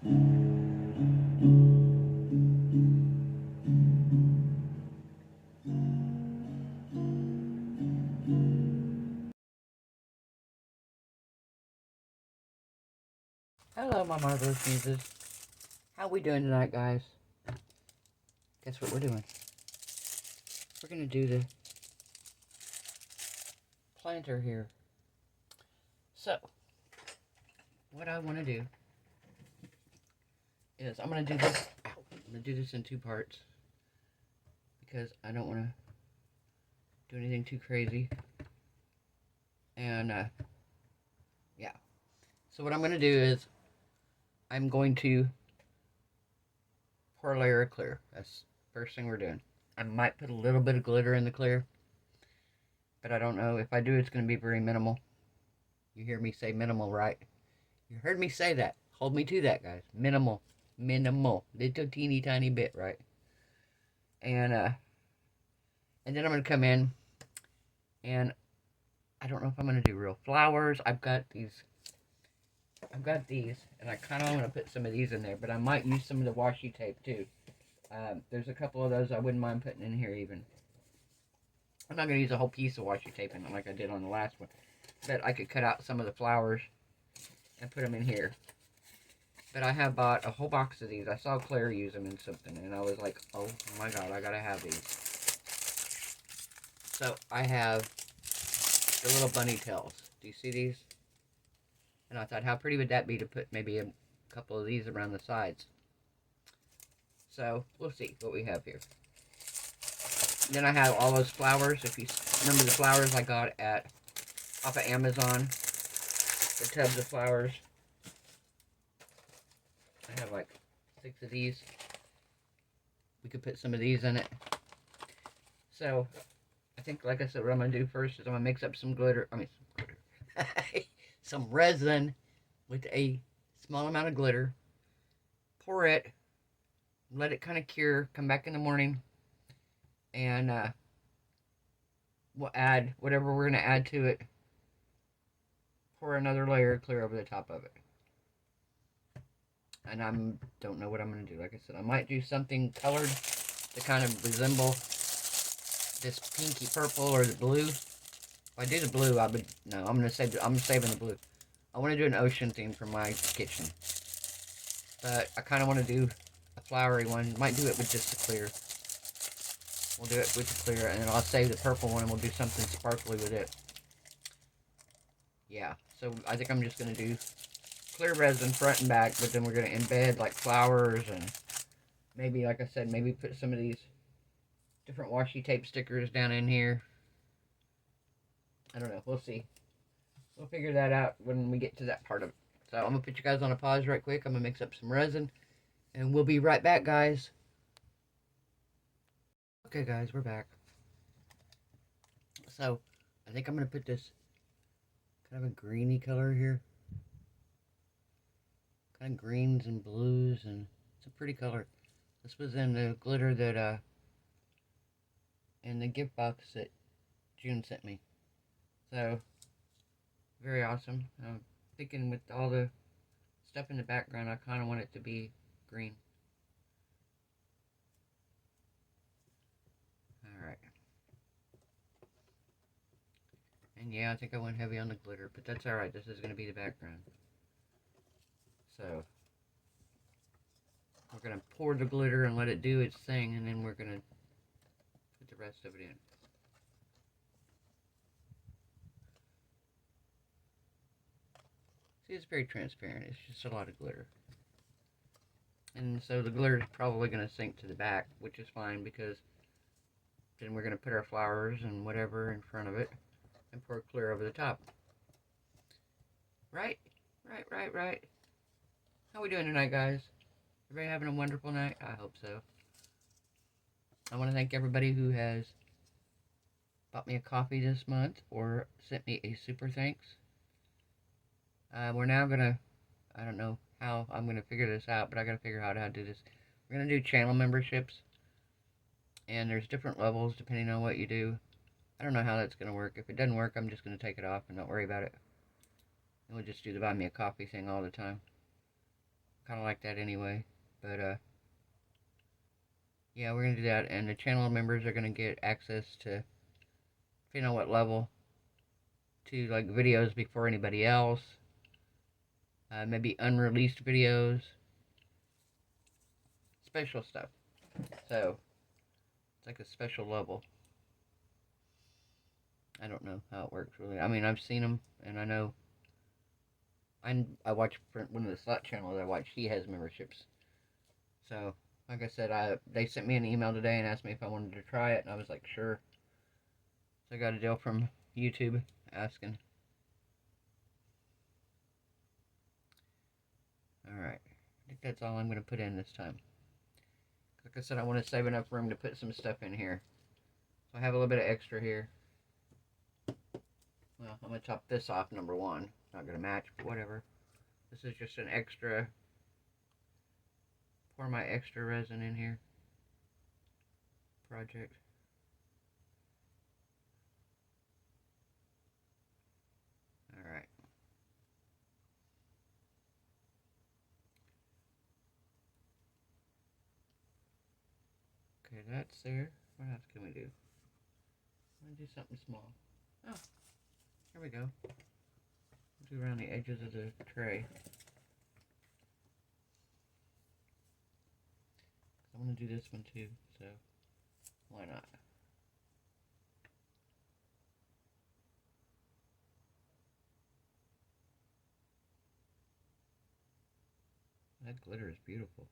Hello, my marvelous muses. How we doing tonight, guys? Guess what we're doing? We're gonna do the planter here. So, what I want to do is I'm gonna do this. Ow, I'm gonna do this in two parts because I don't want to do anything too crazy. And yeah. So what I'm gonna do is I'm going to pour a layer of clear. That's the first thing we're doing. I might put a little bit of glitter in the clear, but I don't know. If I do, it's going to be very minimal. You hear me say minimal, right? You heard me say that. Hold me to that, guys. Minimal. Minimal. Little teeny tiny bit, right? And then I'm going to come in, and I don't know if I'm going to do real flowers. I've got these, and I kind of want to put some of these in there, but I might use some of the washi tape, too. There's a couple of those I wouldn't mind putting in here, even. I'm not going to use a whole piece of washi tape in it like I did on the last one. But I could cut out some of the flowers and put them in here. But I have bought a whole box of these. I saw Claire use them in something, and I was like, oh my god, I gotta have these. So I have the little bunny tails. Do you see these? And I thought, how pretty would that be to put maybe a couple of these around the sides? So we'll see what we have here. Then I have all those flowers. If you remember the flowers I got off of Amazon, the tubs of flowers. I have like 6 of these. We could put some of these in it. So I think, like I said, what I'm going to do first is I'm going to mix up some glitter. Some resin with a small amount of glitter. Pour it. Let it kind of cure. Come back in the morning. And we'll add whatever we're going to add to it. Pour another layer of clear over the top of it. And I don't know what I'm going to do. Like I said, I might do something colored to kind of resemble this pinky purple or the blue. If I do the blue, I'm saving the blue. I want to do an ocean theme for my kitchen. But I kind of want to do a flowery one. Might do it with just the clear. We'll do it with the clear, and then I'll save the purple one, and we'll do something sparkly with it. Yeah, so I think I'm just going to do clear resin front and back, but then we're going to embed like flowers and maybe, like I said, maybe put some of these different washi tape stickers down in here. I don't know. We'll see. We'll figure that out when we get to that part of it. So I'm going to put you guys on a pause right quick. I'm going to mix up some resin, and we'll be right back, guys. Okay, guys, we're back. So I think I'm going to put this kind of a greeny color here. Kind of greens and blues, and it's a pretty color. This was in the glitter that in the gift box that June sent me. So very awesome. I'm thinking with all the stuff in the background, I kind of want it to be green. Alright. And yeah, I think I went heavy on the glitter, but that's alright. This is going to be the background. So we're going to pour the glitter and let it do its thing, and then we're going to put the rest of it in. See, it's very transparent. It's just a lot of glitter. And so the glitter is probably going to sink to the back, which is fine, because then we're going to put our flowers and whatever in front of it and pour clear over the top. Right? Right. How we doing tonight, guys? Everybody having a wonderful night? I hope so. I want to thank everybody who has bought me a coffee this month or sent me a super thanks. We're now going to, I don't know how I'm going to figure this out, but I got to figure out how to do this. We're going to do channel memberships, and there's different levels depending on what you do. I don't know how that's going to work. If it doesn't work, I'm just going to take it off and not worry about it. And we'll just do the buy me a coffee thing all the time. kind of like that anyway. But, yeah, we're going to do that. And the channel members are going to get access to, depending on what level, to, like, videos before anybody else. Maybe unreleased videos. Special stuff. So, it's like a special level. I don't know how it works, really. I mean, I've seen them, and I know... I watch one of the slot channels I watch. He has memberships. So, like I said, they sent me an email today and asked me if I wanted to try it, and I was like, sure. So I got a deal from YouTube asking. Alright. I think that's all I'm going to put in this time. Like I said, I want to save enough room to put some stuff in here. So I have a little bit of extra here. Well, I'm going to top this off, number one. Not going to match, but whatever. This is just an extra. Pour my extra resin in here. Project. Alright. Okay, that's there. What else can we do? I'm going to do something small. Oh, here we go. Do around the edges of the tray. I want to do this one too, so why not? That glitter is beautiful.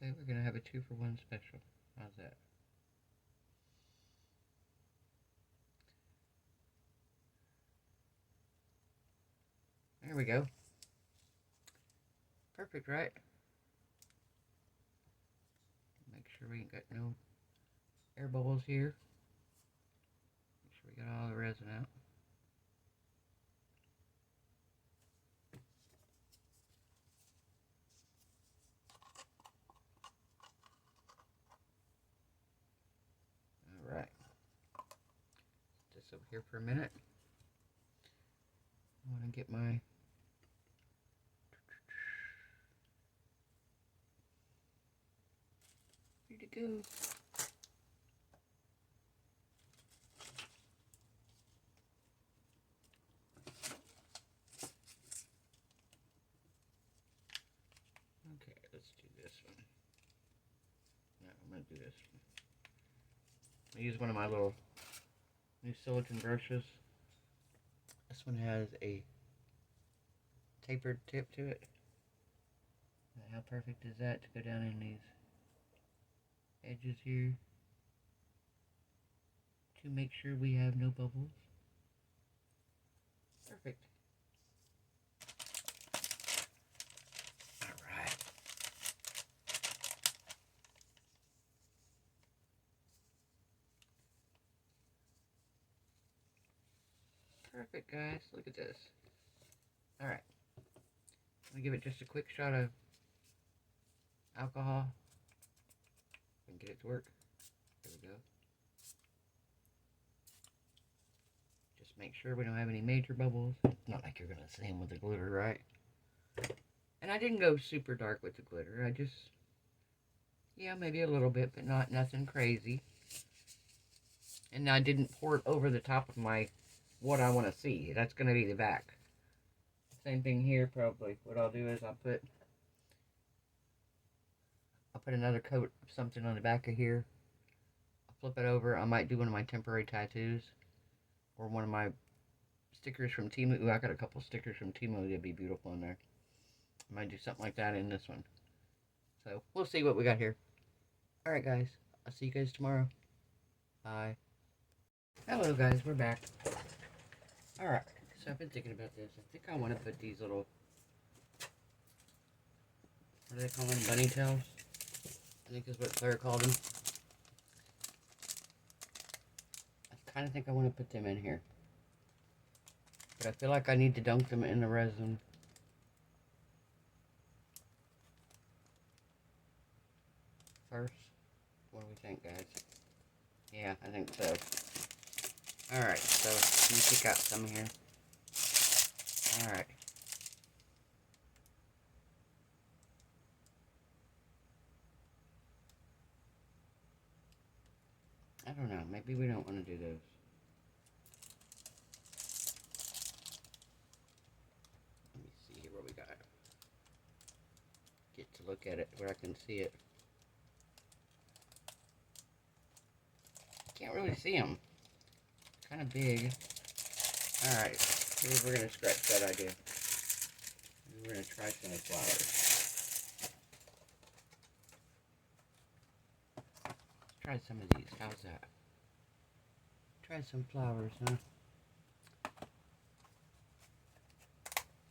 Okay, we're going to have a 2-for-1 special. How's that? There we go. Perfect, right? Make sure we ain't got no air bubbles here. Make sure we got all the resin out. Alright. Put this over here for a minute. I want to get my ready to go. Okay, let's do this one. No, I'm going to do this one. I use one of my little new silicone brushes. This one has a tapered tip to it. How perfect is that to go down in these edges here to make sure we have no bubbles. Perfect. Alright. Perfect, guys. Look at this. Alright. I'm going to give it just a quick shot of alcohol. And get it to work. There we go. Just make sure we don't have any major bubbles. Not like you're going to see them with the glitter, right? And I didn't go super dark with the glitter. I just, yeah, maybe a little bit, but nothing crazy. And I didn't pour it over the top of my, what I want to see. That's going to be the back. Same thing here, probably. What I'll do is I'll put another coat of something on the back of here. I'll flip it over. I might do one of my temporary tattoos. Or one of my stickers from Temu. Ooh, I got a couple stickers from Temu that'd be beautiful in there. I might do something like that in this one. So, we'll see what we got here. Alright, guys. I'll see you guys tomorrow. Bye. Hello, guys. We're back. Alright. So, I've been thinking about this. I think I want to put these little... What do they call them? Bunny tails? I think is what Claire called them. I kind of think I want to put them in here. But I feel like I need to dunk them in the resin. First. What do we think, guys? Yeah, I think so. Alright, so let me pick out some here. Alright. I don't know, maybe we don't want to do those. Let me see here what we got. Get to look at it where I can see it. Can't really see them. Kind of big. Alright, maybe we're going to scratch that idea. Maybe we're going to try some flowers. Let's try some of these. How's that? Try some flowers, huh?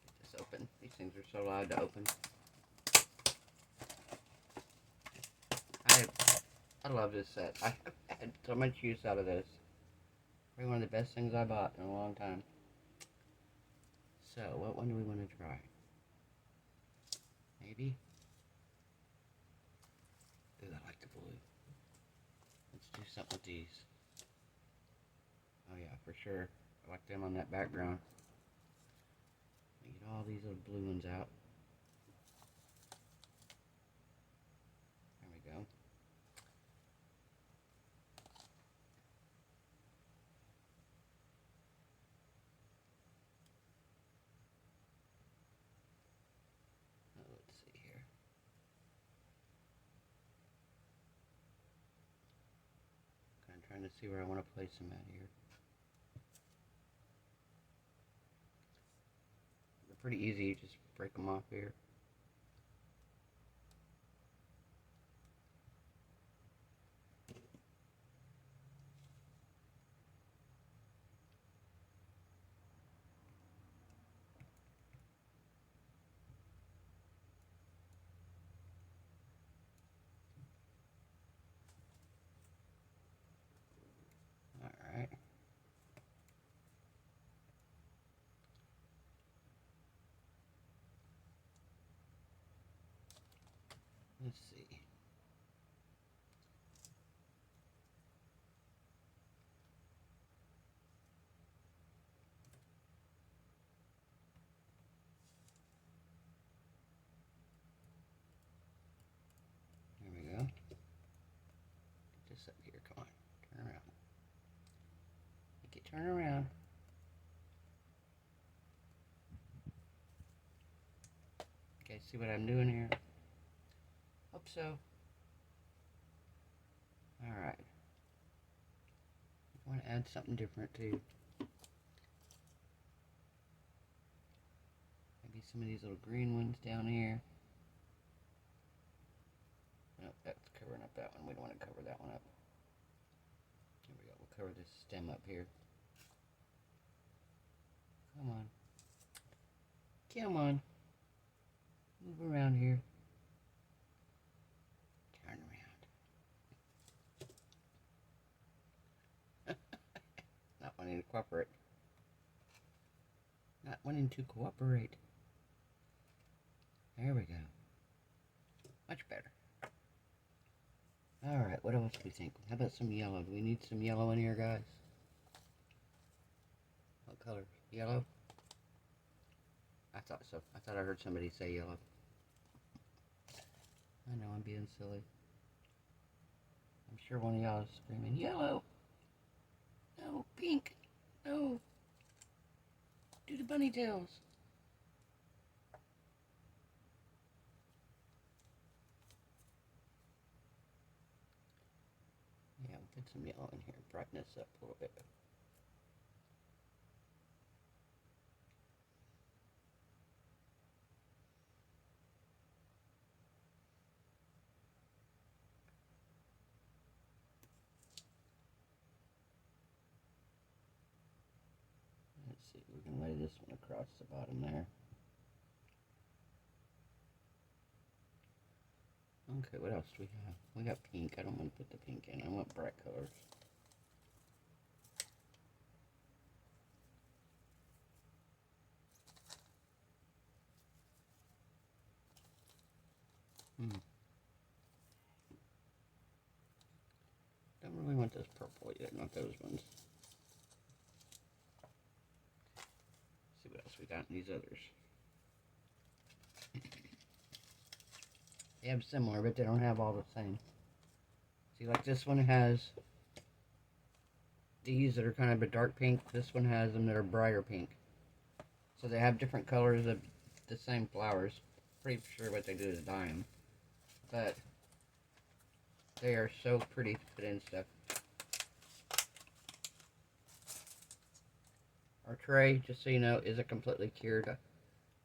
Get this open. These things are so loud to open. I love this set. I have had so much use out of this. Probably one of the best things I bought in a long time. So, what one do we want to try? Maybe? Ooh, I like the blue. Let's do something with these. Oh yeah, for sure. I like them on that background. Let me get all these little blue ones out. There we go. Let's see here. I'm trying to see where I want to place them at here. They're pretty easy, you just break them off here. Alright. Let's see. There we go. Get this up here. Come on. Turn around. Make it turn around. Okay, see what I'm doing here? Hope so. Alright. I want to add something different too. Maybe some of these little green ones down here. Nope, that's covering up that one. We don't want to cover that one up. Here we go. We'll cover this stem up here. Come on. Come on. Move around here. Turn around. Not wanting to cooperate. Not wanting to cooperate. There we go. Much better. Alright, what else do we think? How about some yellow? Do we need some yellow in here, guys? What color? Yellow? I thought so. I thought I heard somebody say yellow. I know I'm being silly. I'm sure one of y'all is screaming, yellow! No, pink! No! Do the bunny tails! Yeah, we'll put some yellow in here, brighten this up a little bit. Let's see, we can lay this one across the bottom there. Okay, what else do we have? We got pink. I don't want to put the pink in. I want bright colors. Don't really want the this purple yet, not those ones. Let's see what else we got in these others. They have similar, but they don't have all the same. See, like this one has these that are kind of a dark pink. This one has them that are brighter pink. So they have different colors of the same flowers. Pretty sure what they do is dye them. But they are so pretty to put in stuff. Our tray, just so you know, isn't completely cured.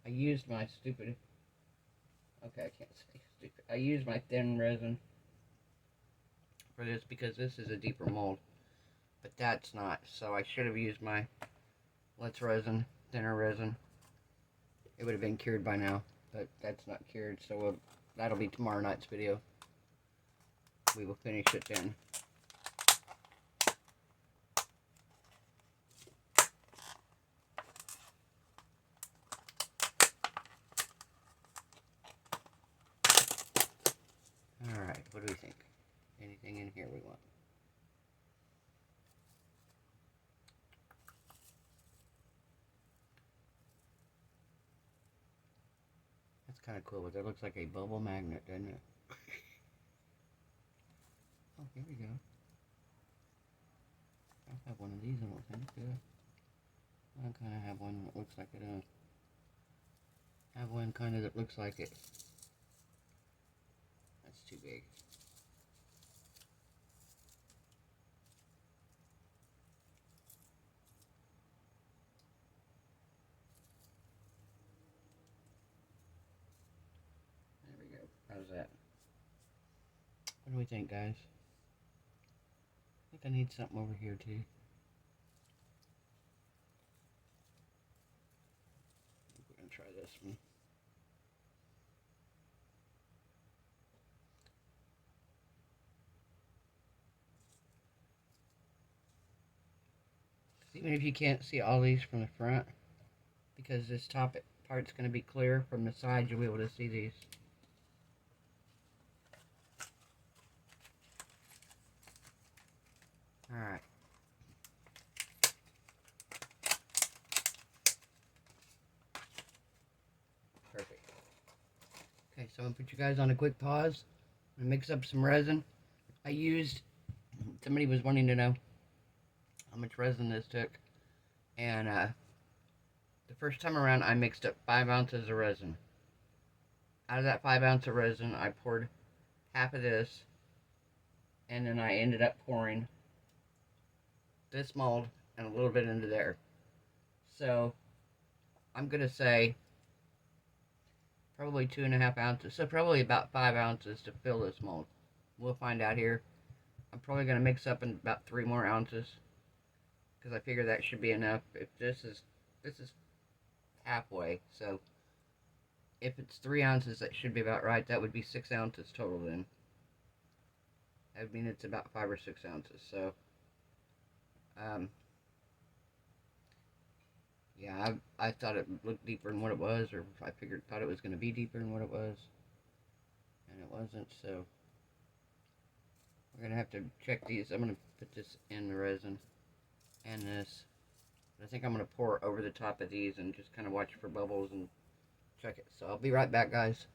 I used my stupid... Okay, I can't say stupid. I used my thin resin for this because this is a deeper mold. But that's not. So I should have used my Let's Resin, thinner resin. It would have been cured by now. But that's not cured, so that'll be tomorrow night's video. We will finish it then. Alright, what do we think? Anything in here we want? That's kind of cool, but that looks like a bubble magnet, doesn't it? Oh, here we go. I have one of these, I don't think, do I? I kind of have one that looks like it. I have one kind of that looks like it. That's too big. There we go. How's that? What do we think, guys? I think I need something over here, too. We're going to try this one. Even if you can't see all these from the front, because this top part's going to be clear, from the side you'll be able to see these. Alright. Perfect. Okay, so I'm going to put you guys on a quick pause. I'm going to mix up some resin. Somebody was wanting to know how much resin this took. And the first time around, I mixed up 5 ounces of resin. Out of that 5 ounce of resin, I poured half of this. And then I ended up pouring this mold and a little bit into there. So I'm going to say probably 2.5 ounces. So probably about 5 ounces to fill this mold. We'll find out here. I'm probably going to mix up in about 3 more ounces, because I figure that should be enough. If this is halfway, so if it's 3 ounces, that should be about right. That would be 6 ounces total then. That would mean it's about 5 or 6 ounces. So yeah, I thought it looked deeper than what it was, or I thought it was going to be deeper than what it was, and it wasn't. So we're going to have to check these. I'm going to put this in the resin and this. But I think I'm going to pour over the top of these and just kind of watch for bubbles and check it. So I'll be right back, guys.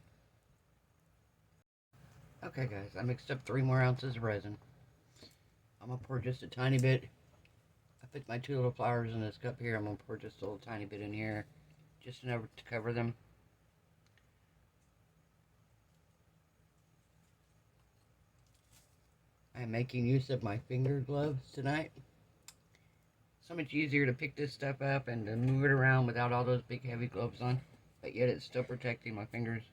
Okay, guys, I mixed up 3 more ounces of resin. I'm going to pour just a tiny bit. I put my 2 little flowers in this cup here. I'm going to pour just a little tiny bit in here, just enough to cover them. I'm making use of my finger gloves tonight. So much easier to pick this stuff up and to move it around without all those big heavy gloves on, but yet it's still protecting my fingers.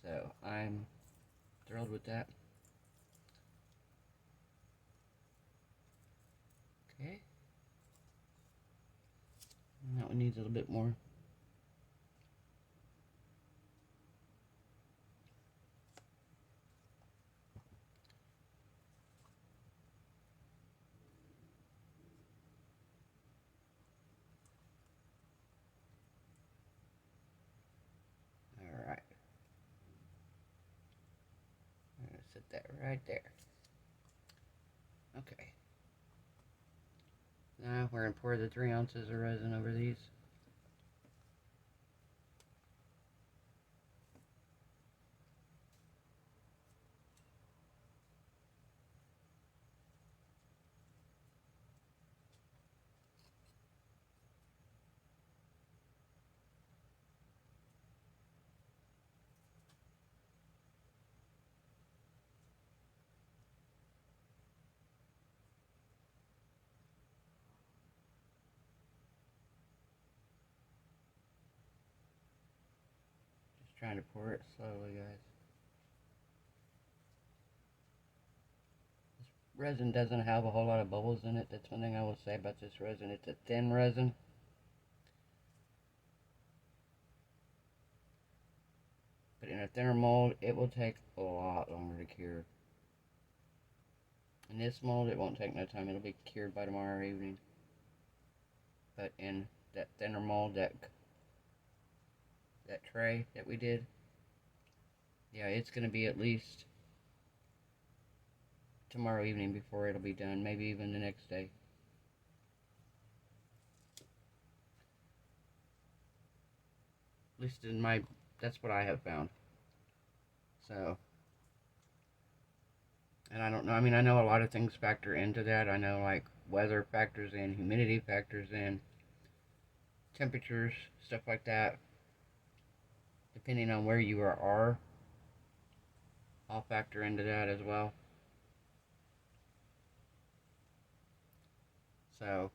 So I'm thrilled with that. Okay. And that one needs a little bit more. Alright. Sit that right there. Okay. Now we're going to pour the 3 ounces of resin over these. Just trying to pour it slowly, guys. This resin doesn't have a whole lot of bubbles in it. That's one thing I will say about this resin. It's a thin resin. But in a thinner mold, it will take a lot longer to cure. In this mold, it won't take no time. It'll be cured by tomorrow evening. But in that thinner mold, that tray that we did, yeah, it's going to be at least tomorrow evening before it'll be done. Maybe even the next day. At least in my, that's what I have found. So, and I don't know, I mean, I know a lot of things factor into that. I know, like, weather factors in, humidity factors in, temperatures, stuff like that. Depending on where you are, I'll factor into that as well. So,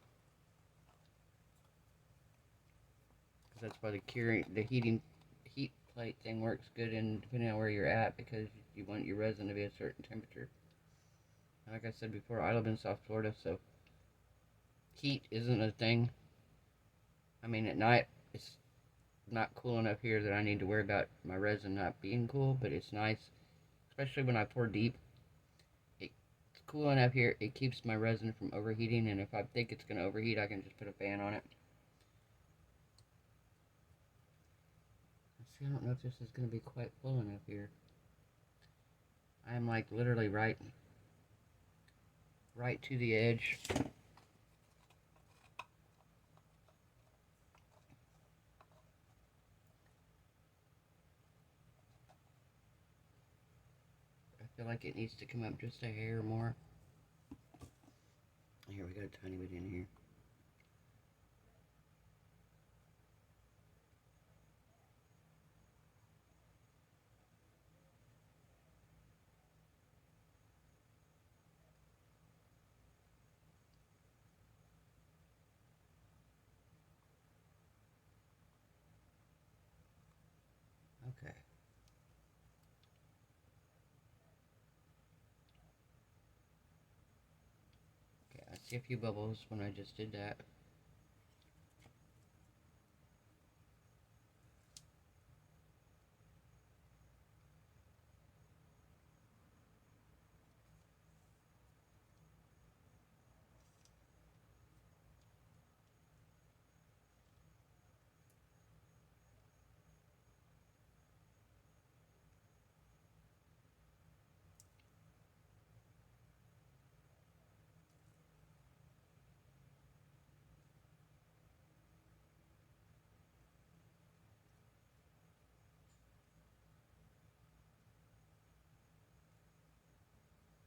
because that's why the heat plate thing works good in depending on where you're at, because you want your resin to be a certain temperature. Like I said before, I live in South Florida, so heat isn't a thing. I mean, at night, it's not cool enough here that I need to worry about my resin not being cool, but it's nice, especially when I pour deep. It's cool enough here, it keeps my resin from overheating, and if I think it's going to overheat, I can just put a fan on it. See, I don't know if this is going to be quite full enough here. I am like literally right to the edge. I feel like it needs to come up just a hair more. Here, we got a tiny bit in here. Okay. Okay, I see a few bubbles when I just did that.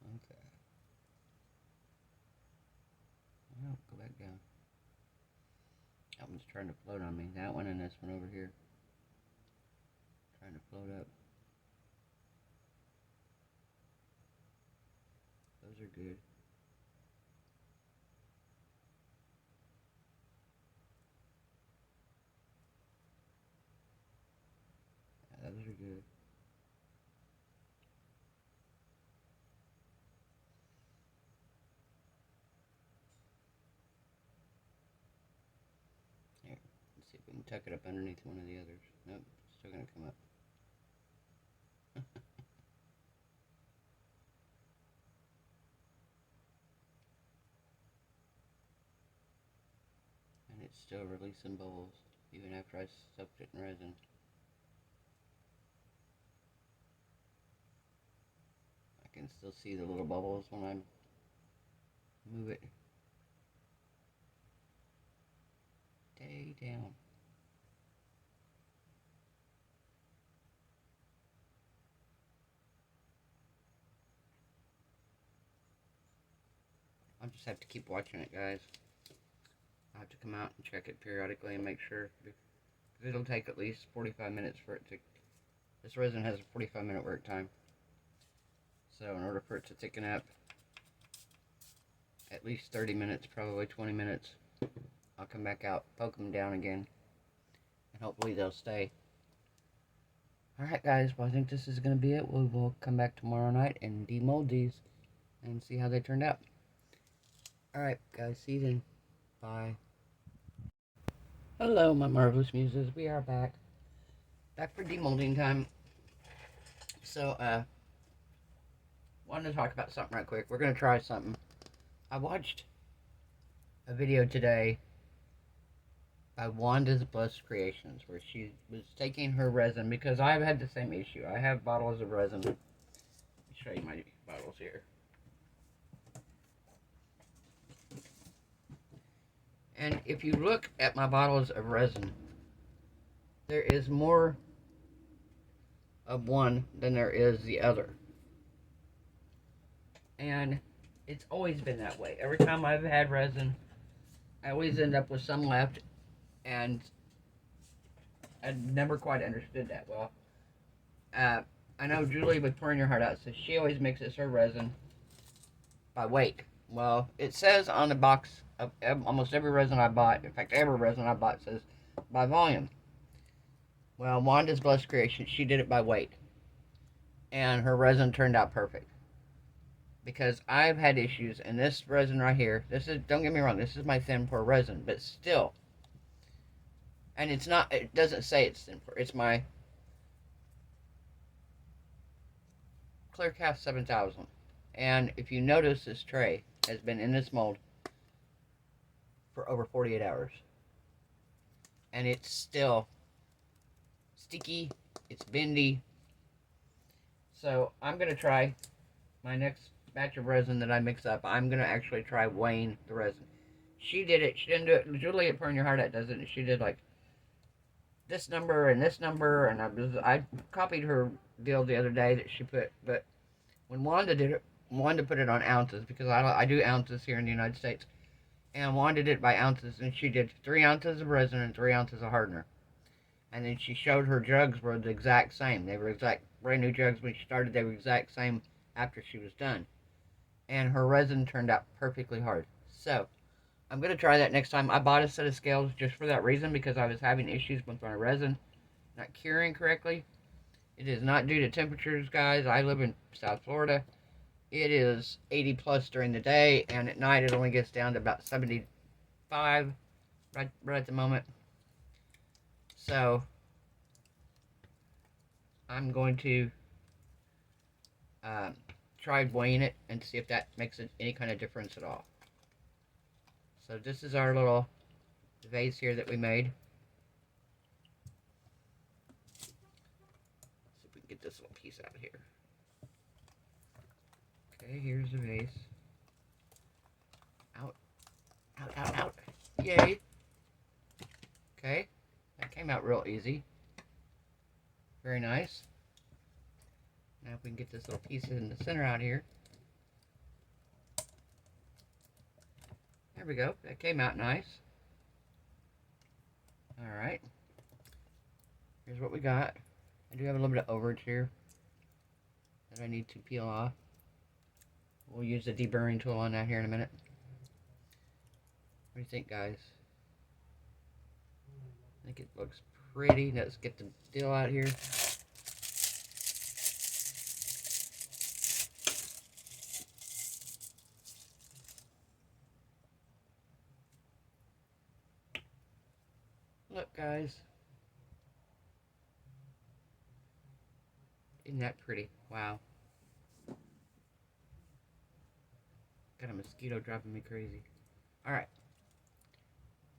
Okay. Well, go back down. That one's trying to float on me. That one and this one over here. Trying to float up. Those are good. Yeah, those are good. Here, let's see if we can tuck it up underneath one of the others. Nope, still gonna come up. And it's still releasing bubbles, even after I soaked it in resin. I can still see the little bubbles when I move it day down. I'll just have to keep watching it, guys. I'll have to come out and check it periodically and make sure. It'll take at least 45 minutes for it to... This resin has a 45-minute work time. So in order for it to thicken up, at least 30 minutes, probably 20 minutes, I'll come back out, poke them down again, and hopefully they'll stay. Alright guys, well I think this is going to be it. We will come back tomorrow night and demold these and see how they turned out. Alright guys, see you then. Bye. Hello my marvelous muses, we are back. Back for demolding time. So, wanted to talk about something right quick. We're going to try something. I watched a video today by Wanda's Blessed Creations where she was taking her resin, because I've had the same issue. I have bottles of resin. Let me show you my bottles here. And if you look at my bottles of resin, there is more of one than there is the other. And it's always been that way. Every time I've had resin, I always end up with some left, and I never quite understood that well. I know Julie with Pouring Your Heart Out says she always mixes her resin by weight. Well, it says on the box of almost every resin I bought, in fact every resin I bought says by volume. Well, Wanda's Blessed Creation, she did it by weight, and her resin turned out perfect. Because I've had issues, and this resin right here, this is, don't get me wrong, this is my thin pour resin, but still, and it's not, it doesn't say it's thin pour, it's my Clear Cast 7000. And if you notice, this tray has been in this mold for over 48 hours. And it's still sticky, it's bendy. So I'm going to try my next batch of resin that I mix up. I'm going to actually try weighing the resin. She did it, she didn't do it, Julie at Pouring Your Heart Out does it, and she did like this number, and I copied her deal the other day that she put, but when Wanda did it, Wanda put it on ounces, because I do ounces here in the United States, and Wanda did it by ounces, and she did 3 ounces of resin and 3 ounces of hardener, and then she showed her jugs were the exact same. They were exact brand new jugs when she started. They were exact same after she was done, and her resin turned out perfectly hard. So I'm going to try that next time. I bought a set of scales just for that reason, because I was having issues with my resin not curing correctly. It is not due to temperatures, guys. I live in South Florida. It is 80 plus during the day, and at night it only gets down to about 75 right at the moment. So I'm going to try weighing it and see if that makes any kind of difference at all. So this is our little vase here that we made. Let's see if we can get this little piece out of here. Okay, here's the vase. Out. Out, out, out. Yay. Okay, that came out real easy. Very nice. Now if we can get this little piece in the center out here. There we go. That came out nice. Alright. Here's what we got. I do have a little bit of overage here that I need to peel off. We'll use the deburring tool on that here in a minute. What do you think, guys? I think it looks pretty. Let's get the deal out here. Look, guys. Isn't that pretty? Wow. Got a mosquito driving me crazy. Alright.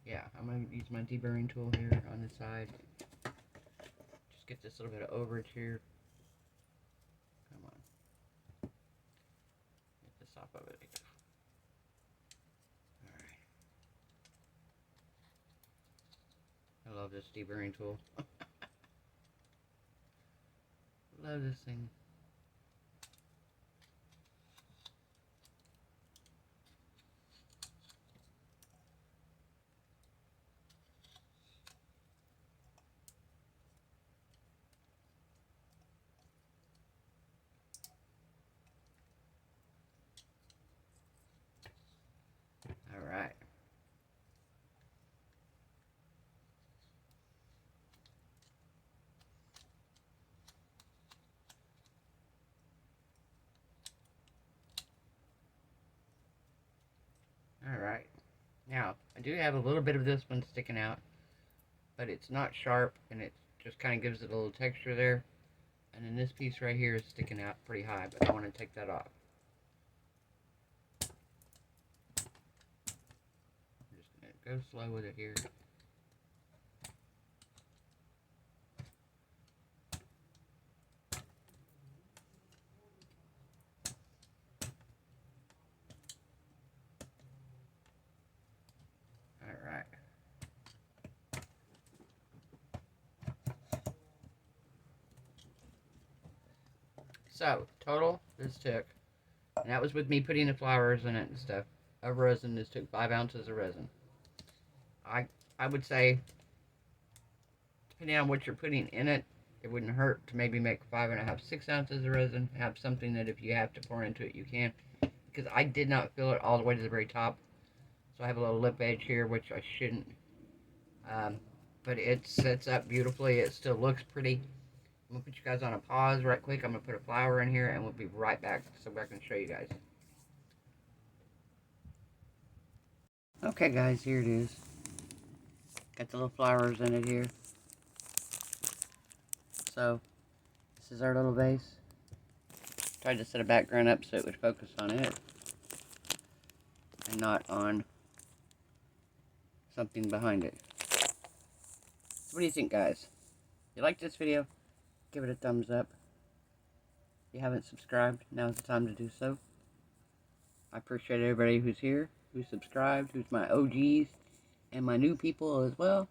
Yeah, I'm going to use my deburring tool here on the side. Just get this little bit of overage here. Come on. off of it. Alright. I love this deburring tool. Love this thing. Alright. Alright. Now, I do have a little bit of this one sticking out, but it's not sharp, and it just kind of gives it a little texture there. And then this piece right here is sticking out pretty high, but I want to take that off. I'm just going to go slow with it here. Alright. So, total, this took, and that was with me putting the flowers in it and stuff, of resin. This took 5 ounces of resin. I would say, depending on what you're putting in it, it wouldn't hurt to maybe make 5.5, 6 ounces of resin. Have something that if you have to pour into it, you can. Because I did not fill it all the way to the very top. So I have a little lip edge here, which I shouldn't. But it sets up beautifully. It still looks pretty. I'm going to put you guys on a pause right quick. I'm going to put a flower in here, and we'll be right back so I can show you guys. Okay, guys, here it is. Got the little flowers in it here. So, this is our little vase. Tried to set a background up so it would focus on it and not on something behind it. So what do you think, guys? If you liked this video, give it a thumbs up. If you haven't subscribed, now's the time to do so. I appreciate everybody who's here, who's subscribed, who's my OGs, and my new people as well.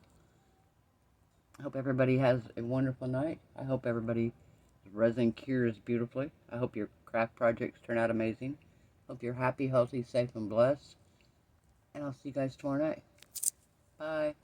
I hope everybody has a wonderful night. I hope everybody's resin cures beautifully. I hope your craft projects turn out amazing. Hope you're happy, healthy, safe, and blessed. And I'll see you guys tomorrow night. Bye.